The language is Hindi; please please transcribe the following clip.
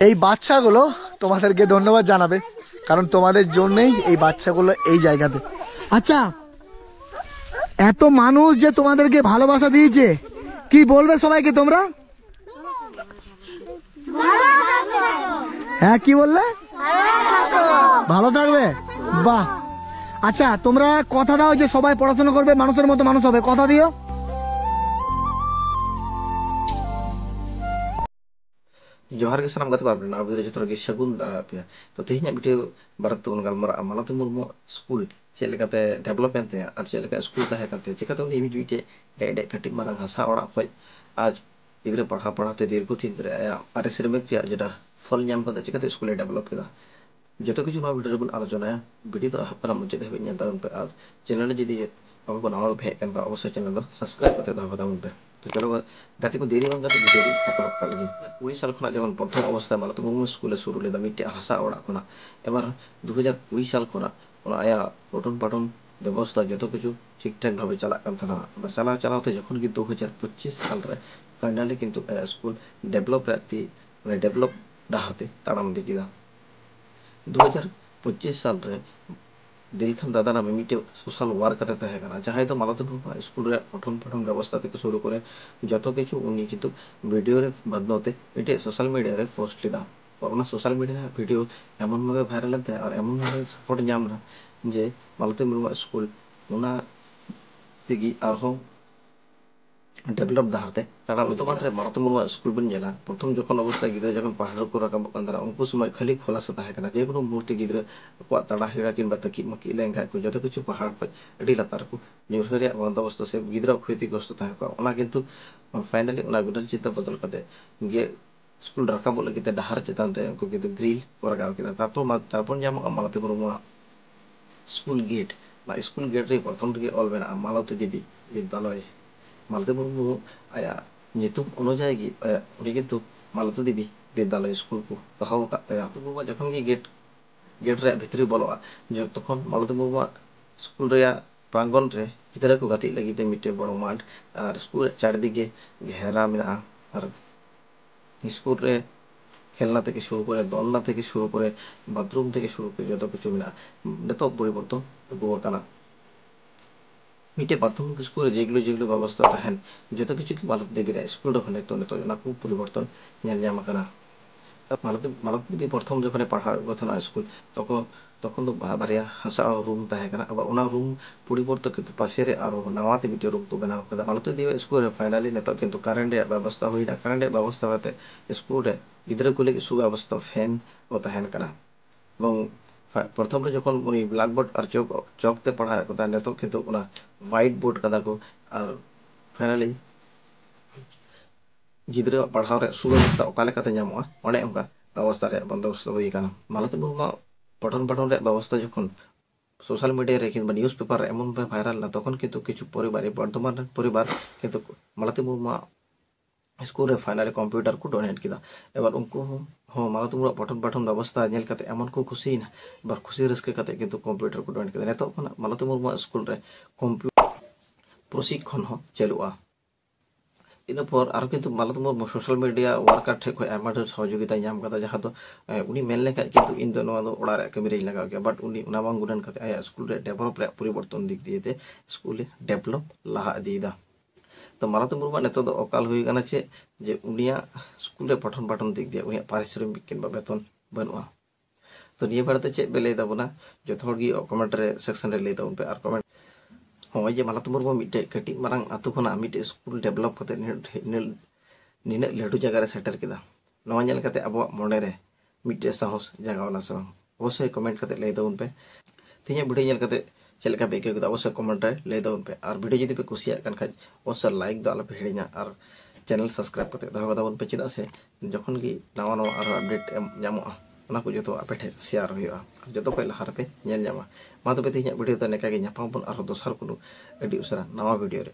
এই বাচ্চাগুলো তোমাদেরকে ধন্যবাদ জানাবে, কারণ তোমাদের জন্যই এই বাচ্চাগুলো এই জায়গাতে। আচ্ছা, এত মানুষ যে তোমাদেরকে ভালোবাসা দিয়েছে, কি বলবে সবাইকে তোমরা? হ্যাঁ, কি বললে? ভালো থাকবে। বাহ। আচ্ছা, তোমরা কথা দাও যে সবাই পড়াশোনা করবে, মানুষের মতো মানুষ হবে, কথা দিও। जोहार के सानाम गाते बाबरे ना अबे जतरा के शगुन पे तो तेहिnya वीडियो भारत तो गलमरा मालाते मुर्मु स्कूल चेक लेकाते डेवलपमेंट ते और चेक लेका स्कूल ताहे काते चिकाते उनी वीडियो डे कटिंग मारंग हसा ओड़ा खय आज इधर पढ़ाते दीर्घ थी आरे सिरमेक जेटा फल ᱧᱟᱢ ᱠᱟᱛᱮ चिकाते स्कूल डेवलप केदा जतो किछु नवा वीडियो बन आलोचना वीडियो तो हपना मुझे दे बिन्या तारन पे और चैनल जदि अब को नवा भे कन अवश्य चैनल दो सब्सक्राइब करते दो बता पे तो चलो गाती को देरी बंगा तो देरी पकड़ कर लगी वही साल खना जब प्रथम अवस्था माला तो मुर्मु स्कूल शुरू लेदा मिट्टे हसा ओड़ा खना एबार 2020 साल खना ओना आया पठन पाठन व्यवस्था जतो किछु ठीक ठाक भावे चला कान थाना चला चलाते जखन कि 2025 साल रे फाइनली किंतु स्कूल डेवलप रहती माने डेवलप डाहते ताड़ाम दिकिदा 2025 साल रे दिलखान दादा नामे मिट्टे सोशल वर्क करते तहे कना जहां तो मालाते स्कूल रे पठन पाठन व्यवस्था থেকে শুরু করে যত কিছু উনি কিন্তু ভিডিও রে বদলতে মিट्टे সোশ্যাল মিডিয়া রে পোস্ট লিদা और ना सोशल मीडिया वीडियो एमन भावे भाइरल लेते और एमन भावे सपोर्ट ᱧᱟᱢ ना जे मालते मुर्मु स्कूल उना तिगी आरो डेवलप दाहरते तारा वर्तमान रे मालते मुर्मु स्कूल बन जेला प्रथम जखन अवस्था गिद्रा जखन पहाड़ को राकाब कांदारा उनको समय खाली खोलासा ताहे कना जे कोनो मूर्ति गिद्रा को ताड़ा हेड़ा किन बात की मकी लेंगा को जतो किछु पहाड़ पर अडी लातार को न्यूरहरिया बंदोबस्त से गिद्रा क्षतिग्रस्त ताहे को ओना किंतु फाइनली ओना गुडल चित्र बदल कते गे स्कूल राकाब लगिते डहार चेतान रे उनको किंतु ग्रिल को राकाब किदा तारपर जाम मालते मुर्मु स्कूल गेट ना स्कूल गेट रे प्रथम गे ऑल बेना मालते देवी विद्यालय मालते मुर्मु आया nyutum अनुजाय गी उनी किंतु मालती देवी विद्यालय स्कूल को दहाव काया तो बुबा जखन की गेट रे भितरी बोलोआ जो तखन मालती मुर्मु स्कूल रे प्रांगण रे गिदरा को गाति लगी मिट्टे बड़ो माठ और स्कूल चारदिके घेरा मेना और स्कूल रे खेलना থেকে শুরু করে দোলনা থেকে শুরু করে বাথরুম থেকে শুরু করে যত কিছু মেনা নিতো পরিবর্তন বুয়া কানা मिट्टे प्राथमिक स्कूल जेगुलो जेगुलो व्यवस्था तहन जतो किछु की मालत देबीरा स्कूल रखने तो नितो ना खूब परिवर्तन नेल जाम कना मालत देवी प्रथम जखने पढ़ा गथना स्कूल तखन तो बारिया हसा रूम तहे कना अब ओना रूम परिवर्तन किंतु पासे रे आरो नवाते मिट्टे रूम तो बनाव कदा मालत देवी स्कूल रे फाइनली नितो किंतु करंट व्यवस्था होइना करंट व्यवस्था होते स्कूल रे गिदरा को लेके सुव्यवस्था फैन ओ तहन कना এবং प्रथम रे जखन उनी ब्लैक बोर्ड और चौक ते पढ़ा को ता नेतो किंतु उना व्हाइट बोर्ड कदा को और फाइनली गिद्रा पढ़ाव रे सुव्यवस्था ओका लेकाते ᱧᱟᱢᱚᱜᱼᱟ ओने ओका व्यवस्था रे बंदोबस्त होई काना मालते मुर्मु पठन पाठन रे व्यवस्था जखन सोशल मीडिया रे किंबा न्यूज़ पेपर रे एमन भाइरल ना तखन किंतु किछु परिवार वर्तमान परिवार किंतु मालते मुर्मु स्कूल रे फाइनली कंप्यूटर को डोनेट किदा एबार उनको हो मालते मुर्मु पठन पाठन व्यवस्था नेल काते एमन को खुशी ना बार खुशी रस्के काते किंतु कंप्यूटर को डोनेट किदा नेतो मालते मुर्मु स्कूल रे कंप्यूटर प्रशिक्षण हो चलुआ इन पर आरो किंतु मालते मुर्मु सोशल मीडिया वर्कर ठे को एमाडर सहयोगिता ᱧᱟᱢ कदा जहां तो उनी मेन लेका किंतु इन दो नवा दो ओड़ा रे कमी रे लगा गया बट उनी उना बांग गुडन काते आया स्कूल रे डेवलप रे परिवर्तन दिख दिए ते स्कूल डेवलप लाहा दीदा तो मालते मुर्मु नेतो दो अकाल हुई गाना चे जे उनिया स्कूल रे पठन पाठन दिख दिया उनिया पारिश्रमिक किंबा वेतन बनुआ तो निये बारते चे बेले दाबना जो थोड़ी कमेंट रे सेक्शन रे ले दाउन पे आर कमेंट हो जे मालते मुर्मु मिटे कटी मारंग आतु खना मिटे स्कूल डेवलप कते निने लडू जगह रे सेटर किदा नवा नेल कते अब मोने रे मिटे साहस जगावना स अवश्य कमेंट कते ले दाउन पे तिnya वीडियो नेल कते चेलका बेके को अवश्य कमेंट रे ले दाउन पे और वीडियो जदि पे कुसिया कान खाज अवश्य लाइक दो आलपे हेडिना और चैनल सब्सक्राइब कते दहो दाउन पे चिदा से जखन की नवा नवा और अपडेट ᱧᱟᱢᱚᱜᱼᱟ ओना को जतो आपे ठे शेयर होइबा जतो पे लहार पे नेल ᱧᱟᱢᱟ मा तबे तिnya वीडियो तो नेका गे ᱧᱟᱯᱟᱢ बन और दोसर को अडी उसरा नवा वीडियो रे